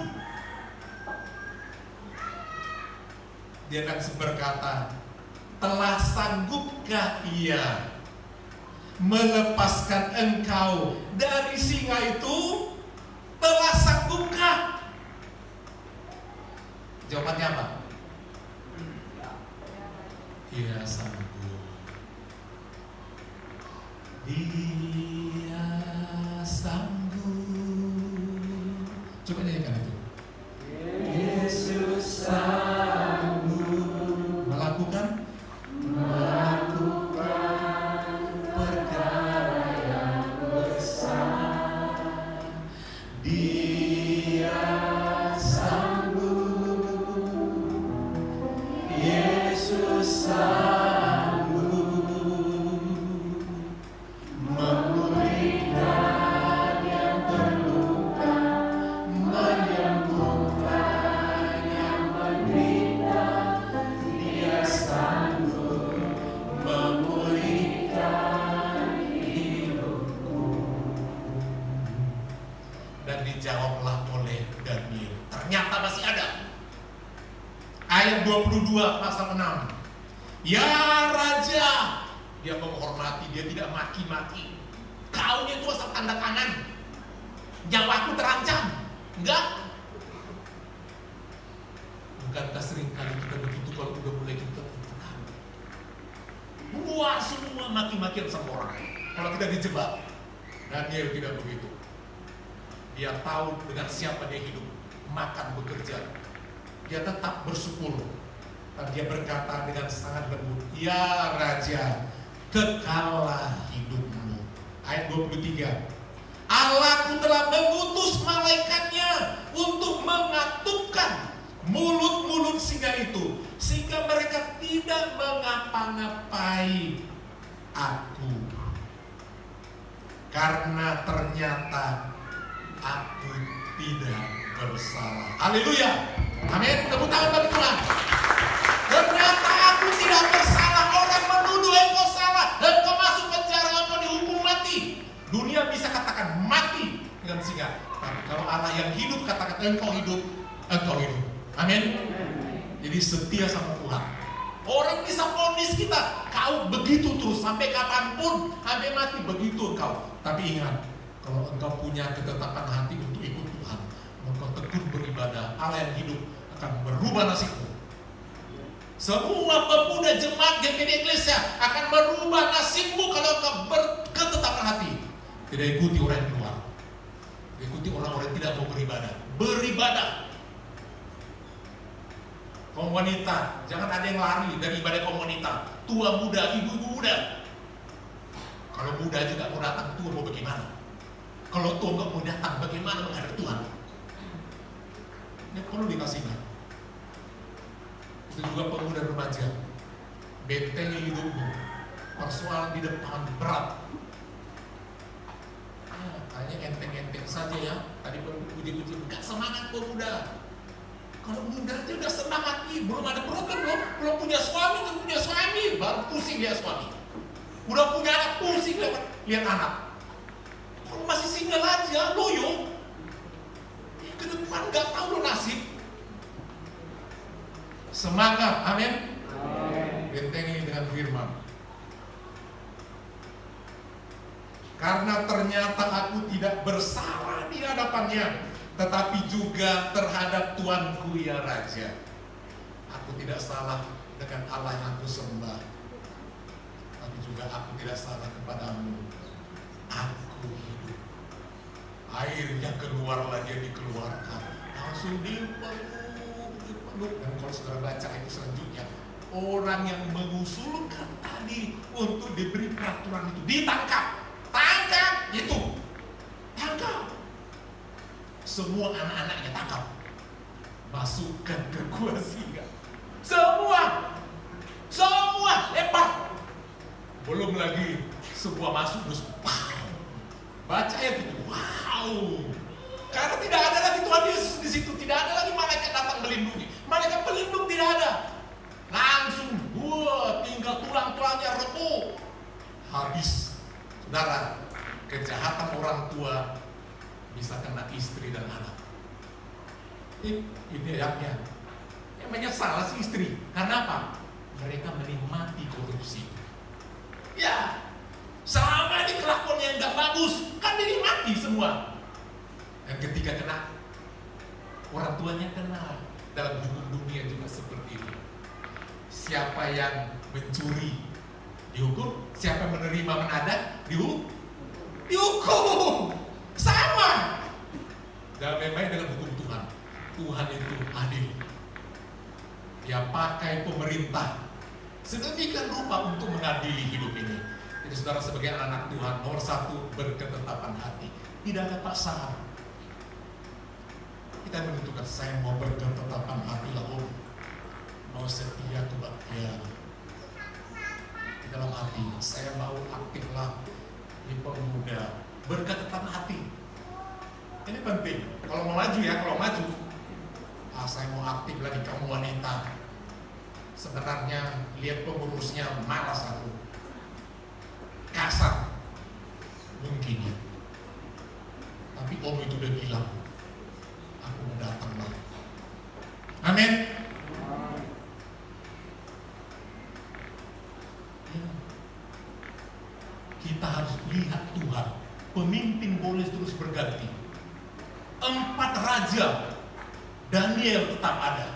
Dia akan berkata, telah sanggupkah ia melepaskan engkau dari singa itu? Telah sanggupkah? Jawabannya apa? Dia sanggup. Dia sanggup. Coba nyanyikan itu. Yesus sanggup melakukan perkara yang besar. Dia sanggup. Yesus sanggup memulihkan yang terluka, menyembuhkan yang menderita. Dia sanggup memulihkan hidupku. Dan dijawablah oleh Daniel. Ternyata masih ada. Ayat 22 pasal 6. Ya Raja, dia menghormati, dia tidak maki-maki. Kau itu asal tanda tangan. Nyawaku terancam. Enggak. Bukankah seringkali kita begitu kalau udah mulai kita tertekan? Buat semua maki-makian sama orang. Kalau kita dijebak. Daniel tidak begitu. Dia tahu dengan siapa dia hidup, makan, bekerja. Dia tetap bersyukur. Dan dia berkata dengan sangat lembut, ya Raja, kekallah hidupmu. Ayat 23. Allahku telah mengutus malaikatnya untuk mengatupkan mulut-mulut singa itu, sehingga mereka tidak mengapa-ngapai aku. Karena ternyata aku tidak bersalah. Haleluya. Amin. Tepuk tangan bagi Tuhan. Ternyata aku tidak bersalah. Orang menuduh engkau salah, engkau masuk penjara, engkau dihukum mati. Dunia bisa katakan mati dengan singa. Tapi kalau Allah yang hidup katakan engkau hidup, engkau hidup. Amin. Jadi setia sama Tuhan. Orang bisa vonis kita, kau begitu terus sampai kapanpun, sampai mati begitu engkau. Tapi ingat, kalau engkau punya ketetapan hati untuk ikut Tuhan, engkau tekun beribadah, Allah yang hidup akan merubah nasibmu. Semua pemuda jemaat GPD Eklesia akan merubah nasibmu kalau engkau berketetapan hati. Tidak ikuti orang yang keluar. Ikuti orang-orang yang tidak mau beribadah. Beribadah. Kaum wanita, jangan ada yang lari dari ibadah kaum wanita. Tua muda, ibu-ibu muda. Kalau muda juga mau datang, tua mau bagaimana? Kalau tua nggak mau datang, bagaimana menghadap Tuhan? Ini perlu dikasih ingat. Itu juga pemuda remaja. Bentengi hidupmu. Persoalan di depan berat. Kayaknya enteng-enteng saja ya. Tadi puji-puji, gak semangat pemuda. Kalau muda aja udah semangat nih, belum ada problem loh. Belum punya suami, baru pusing lihat suami. Udah punya anak, pusing lihat anak. Kalau masih single aja, loyo. Ke depan gak tahu lo nasib. Semangat, amin. Bentengi dengan firman. Karena ternyata aku tidak bersalah di hadapannya, tetapi juga terhadap Tuanku ya Raja. Aku tidak salah dengan Allah yang aku sembah, tapi juga aku tidak salah kepadamu. Aku hidup. Airnya keluar lagi, dikeluarkan. Langsung dipeluk. Dan kalau saudara baca itu selanjutnya, orang yang mengusulkan tadi untuk diberi peraturan itu ditangkap. Tangkap itu. Tangkap. Semua anak-anaknya tangkap. Masukkan ke gua singa. Semua lepas. Belum lagi sebuah masuk terus. Wow. Baca ayat itu. Wow. Karena tidak ada lagi Tuhan Yesus di situ, tidak ada lagi malaikat datang melindungi. Malaikat pelindung tidak ada. Langsung, tinggal tulang-tulangnya repuh. Habis. Saudara, kejahatan orang tua bisa kena istri dan anak. Ini ayatnya. Yang menyesal si istri. Karena apa? Mereka menikmati korupsi. Ya, selama ini kelakuannya nggak bagus, kan dinikmati semua. Dan ketika kena, orang tuanya kena. Dalam hukum dunia juga seperti itu. Siapa yang mencuri dihukum, siapa yang menerima menadah dihukum. Sama. Dan memang dengan hukum Tuhan. Tuhan itu adil. Dia pakai pemerintah sedemikian rupa untuk mengadili hidup ini. Jadi saudara sebagai anak Tuhan, nomor satu, berketetapan hati. Tidak ada paksaan. Kita menentukan, saya mau berketetapan hati lah, mau setia kebaktian di dalam hati. Saya mau aktiflah di pemuda, berketetapan hati. Ini penting. Kalau mau maju ya, saya mau aktif lagi kaum wanita. Sebenarnya lihat pengurusnya malas aku, kasar mungkin ya. Tapi Om itu udah bilang, aku mau datang lah. Amin. Ya. Kita harus lihat Tuhan. Pemimpin boleh terus berganti. 4 raja Daniel tetap ada.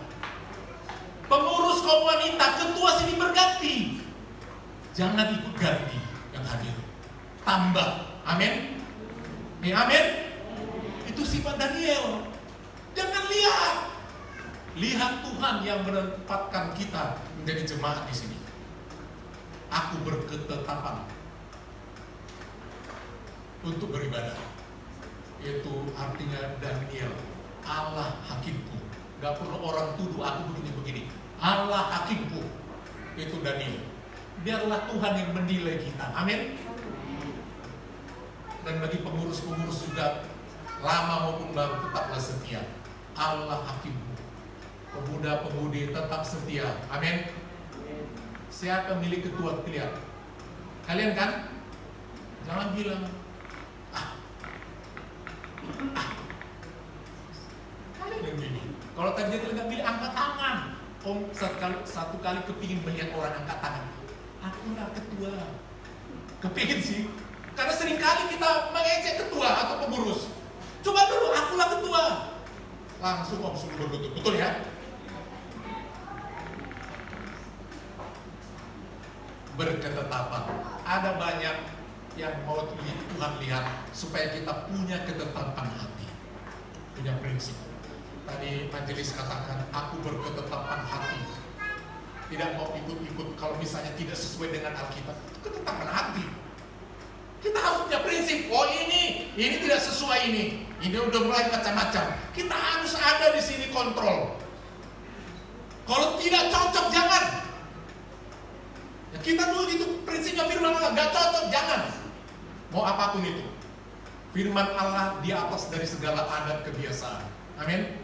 Pengurus kaum wanita, ketua sini berganti. Jangan ikut ganti yang hadir. Tambah. Amin. Amin. Itu sifat Daniel. Jangan lihat. Lihat Tuhan yang menempatkan kita menjadi jemaat di sini. Aku berketetapan untuk beribadah. Itu artinya Daniel, Allah hakimku. Gak perlu orang tuduh aku begini-begini. Allah hakimku. Itu Daniel. Biarlah Tuhan yang menilai kita. Amin. Dan bagi pengurus-pengurus juga, lama maupun baru, tetaplah setia. Allah hakimku. Pemuda-pemudi tetap setia. Amin. Siapa milik ketua kalian? Kalian kan? Jangan bilang kalian yang gini. Kalau tadi dia nggak pilih, angkat tangan. Om satu kali kepingin melihat orang angkat tangan. Aku lah ketua. Kepingin sih. Karena sering kali kita mengejek ketua atau pengurus. Coba dulu, akulah ketua. Langsung Om suruh berlutut. Betul ya? Berketetapan. Ada banyak yang mau Tuhan lihat supaya kita punya ketetapan hati, punya prinsip. Tadi majelis katakan, aku berketetapan hati, tidak mau ikut-ikut kalau misalnya tidak sesuai dengan Alkitab. Itu ketetapan hati. Kita harus punya prinsip. Oh ini tidak sesuai ini udah mulai macam-macam. Kita harus ada di sini kontrol. Kalau tidak cocok jangan. Ya, kita dulu gitu prinsipnya firman Allah, nggak cocok jangan. Mau apapun itu, firman Allah di atas dari segala adat kebiasaan. Amin.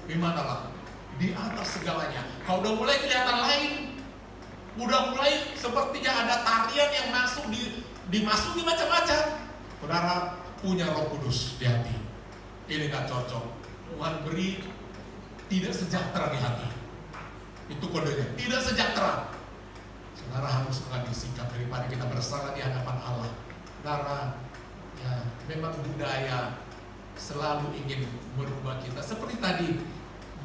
Firman Allah di atas segalanya. Kalau udah mulai kelihatan lain, udah mulai sepertinya ada tarian yang masuk dimasuki macam-macam. Saudara punya Roh Kudus di hati. Ini gak cocok. Tuhan beri tidak sejahtera di hati. Itu kodenya, tidak sejahtera. Saudara harus mengambil sikap daripada kita bersalah di hadapan Allah. Saudara, ya, memang budaya selalu ingin merubah kita. Seperti tadi,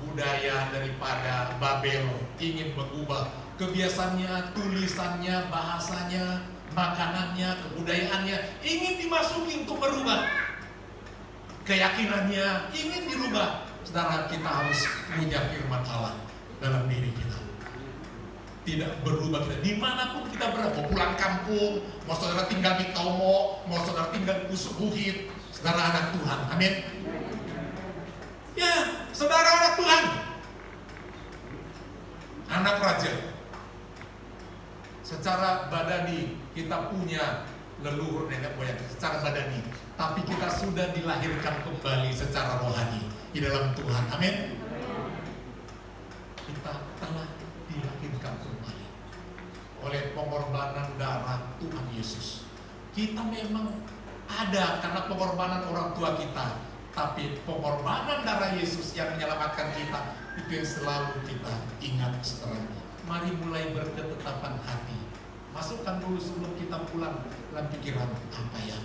budaya daripada Babel ingin mengubah kebiasaannya, tulisannya, bahasanya, makanannya, kebudayaannya, ingin dimasuki untuk merubah. Keyakinannya ingin dirubah. Saudara, kita harus punya firman Allah dalam diri kita. Tidak berubah kita. Dimanapun kita berada, mau pulang kampung, mau saudara tinggal di Tomo, mau saudara tinggal di Pusuk Buhit, saudara anak Tuhan. Amin. Ya, saudara anak Tuhan. Anak raja. Secara badani kita punya leluhur nenek moyang secara badani, tapi kita sudah dilahirkan kembali secara rohani di dalam Tuhan. Amin. Kita telah dilahirkan kembali oleh pengorbanan darah Tuhan Yesus. Kita memang ada karena pengorbanan orang tua kita, tapi pengorbanan darah Yesus yang menyelamatkan kita itu yang selalu kita ingat setelahnya. Mari mulai berketetapan hati. Masukkan dulu sebelum kita pulang dalam pikiran, apa yang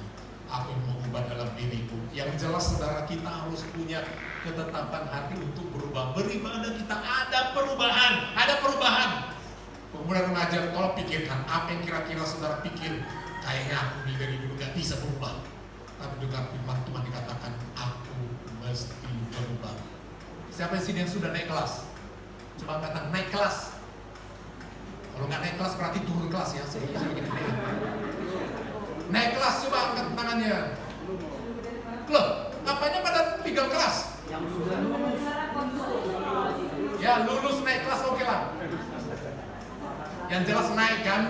aku mau ubah dalam diriku. Yang jelas saudara, kita harus punya ketetapan hati untuk berubah. Beribadah kita ada perubahan, ada perubahan. Pemuda remaja, tolong pikirkan apa yang kira-kira saudara pikir, kayaknya aku dari dulu gak bisa berubah. Tapi dengar firman Tuhan dikatakan, aku mesti berubah. Siapa sih yang sudah naik kelas? Coba katakan naik kelas. Kalau nggak naik kelas berarti turun kelas ya. Naik kelas, coba angkat tangannya. Loh, apanya pada tinggal kelas? Ya lulus naik kelas oke lah. Yang jelas naik kan?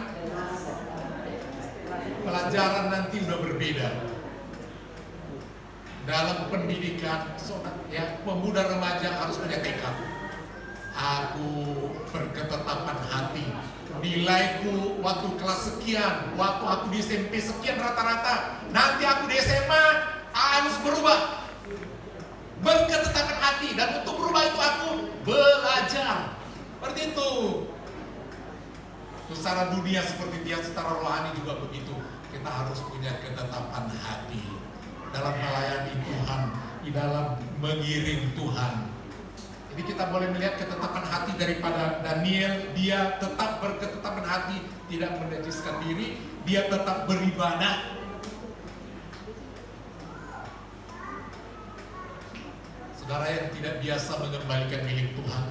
Pelajaran nanti udah berbeda. Dalam pendidikan, ya pemuda remaja harus punya tekad. Aku berketetapan hati. Nilaiku waktu kelas sekian, waktu aku di SMP sekian rata-rata. Nanti aku di SMA harus berubah. Berketetapan hati, dan untuk berubah itu aku belajar. Seperti itu. Secara dunia seperti dia, secara rohani juga begitu. Kita harus punya ketetapan hati dalam melayani Tuhan, di dalam mengiring Tuhan. Jadi kita boleh melihat ketetapan hati daripada Daniel. Dia tetap berketetapan hati, tidak menajiskan diri, dia tetap beribadah. Saudara yang tidak biasa mengembalikan milik Tuhan,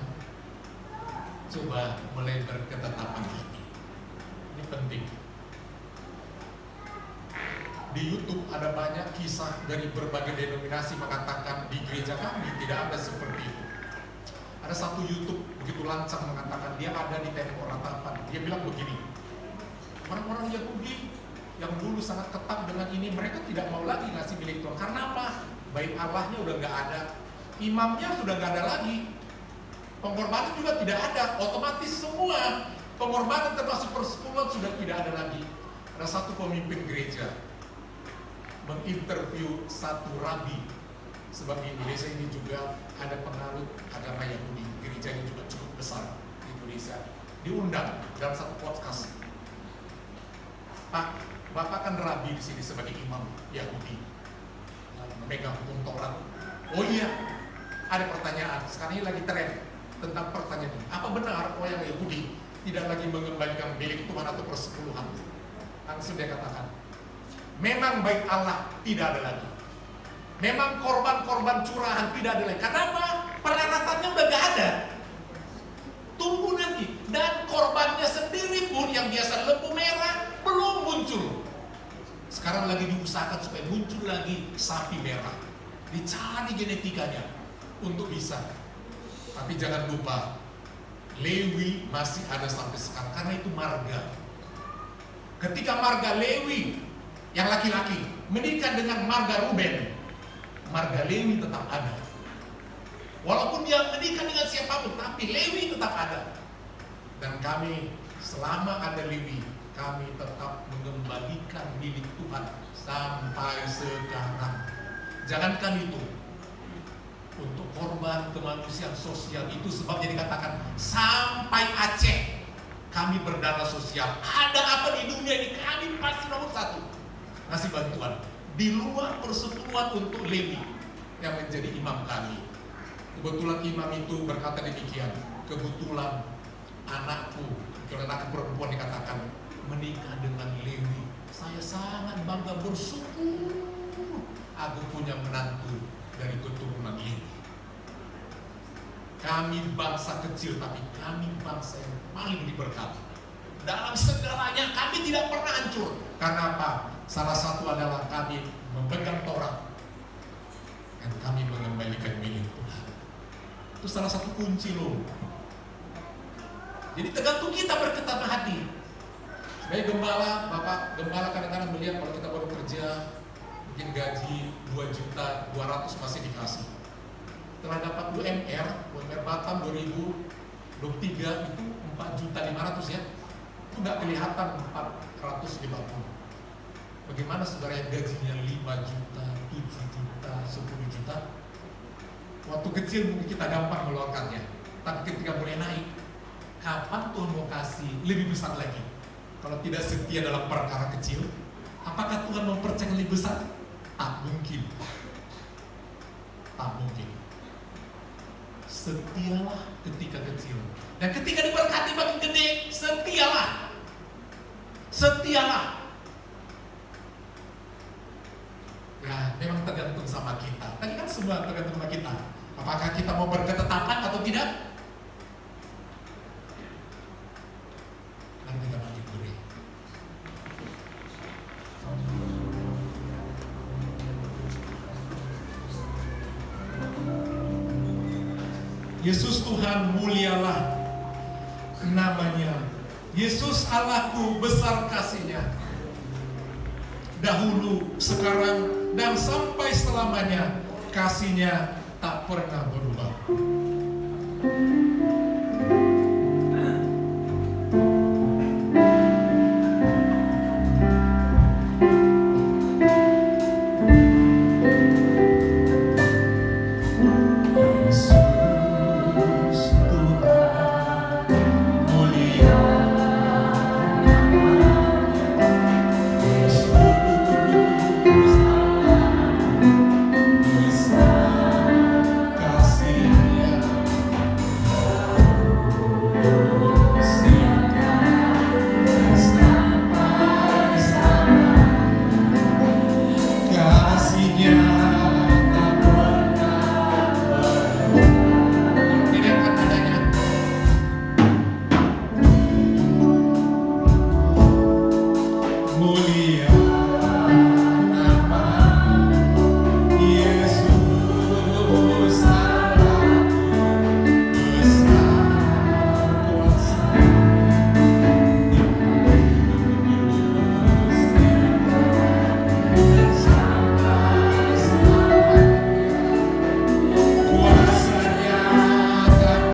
coba mulai berketetapan hati. Ini penting. Di YouTube ada banyak kisah dari berbagai denominasi mengatakan di gereja kami tidak ada seperti itu. Ada satu YouTube begitu lancang mengatakan dia ada di tembok ratapan. Dia bilang begini, orang-orang Yahudi yang dulu sangat ketat dengan ini, mereka tidak mau lagi ngasih milik Tuhan. Karena apa? Bait Allahnya udah nggak ada, imamnya sudah nggak ada lagi, pengorbanan juga tidak ada. Otomatis semua pengorbanan termasuk persepuluhan sudah tidak ada lagi. Ada satu pemimpin gereja menginterview satu rabi, sebab di Indonesia ini juga ada pengaruh agama Yahudi, gerejanya juga cukup besar di Indonesia. Diundang dalam satu podcast. Pak, Bapak kan rabi di sini sebagai imam Yahudi, memegang hukum Taurat. Oh iya, ada pertanyaan. Sekarang ini lagi tren tentang pertanyaan ini. Apa benar orang Yahudi tidak lagi mengembalikan milik Tuhan atau persepuluhan? Langsung dia katakan, memang bait Allah tidak ada lagi. Memang korban-korban curahan tidak ada lagi. Kenapa? Peralatannya udah gak ada. Tunggu nanti. Dan korbannya sendiri pun yang biasa lembu merah belum muncul. Sekarang lagi diusahakan supaya muncul lagi sapi merah. Dicari genetikanya untuk bisa. Tapi jangan lupa, Lewi masih ada sampai sekarang karena itu marga. Ketika marga Lewi yang laki-laki menikah dengan marga Ruben, marga Lewi tetap ada. Walaupun dia menikah dengan siapapun, tapi Lewi tetap ada. Dan kami selama ada Lewi, kami tetap mengembalikan milik Tuhan sampai sekarang. Jangankan itu, untuk korban kemanusiaan sosial itu sebabnya dikatakan sampai Aceh kami berdana sosial. Ada apa di dunia ini, kami pasti nomor satu. ngasih bantuan di luar persekutuan untuk Lewi yang menjadi imam kami. Kebetulan imam itu berkata demikian, kebetulan anakku, kalau anak perempuan dikatakan menikah dengan Lewi, saya sangat bangga, bersyukur aku punya menantu dari keturunan Lewi. Kami bangsa kecil, tapi kami bangsa yang paling diberkati. Dalam segalanya kami tidak pernah hancur. Karena apa? Salah satu adalah kami memegang Taurat dan kami mengembalikan milik Tuhan. Itu salah satu kunci loh. Jadi tergantung kita berketapa hati. Sebagai gembala, Bapak gembala kadang-kadang melihat kalau kita baru kerja, mungkin gaji 2.200.000 masih dikasih. Setelah dapat UMR Batam 2023 itu 4.500.000 ya. Itu nggak kelihatan 450. Bagaimana saudara yang gajinya 5 juta, 7 juta, 10 juta? Waktu kecil mungkin kita gampang mengeluarkannya, tapi ketika mulai naik, kapan Tuhan mau kasih lebih besar lagi? Kalau tidak setia dalam perkara kecil, apakah Tuhan mau percaya lebih besar? Tak mungkin. Tak mungkin. Setialah ketika kecil, dan ketika diberkati makin gede, setialah. Setialah. Ya, memang tergantung sama kita. Tadi kan semua tergantung sama kita. Apakah kita mau berketetapan atau tidak? Mari kita bangkit dulu. Yesus Tuhan, mulialah namanya. Yesus Allahku, besar kasih-Nya. Dahulu, sekarang, dan sampai selamanya, kasih-Nya tak pernah berubah.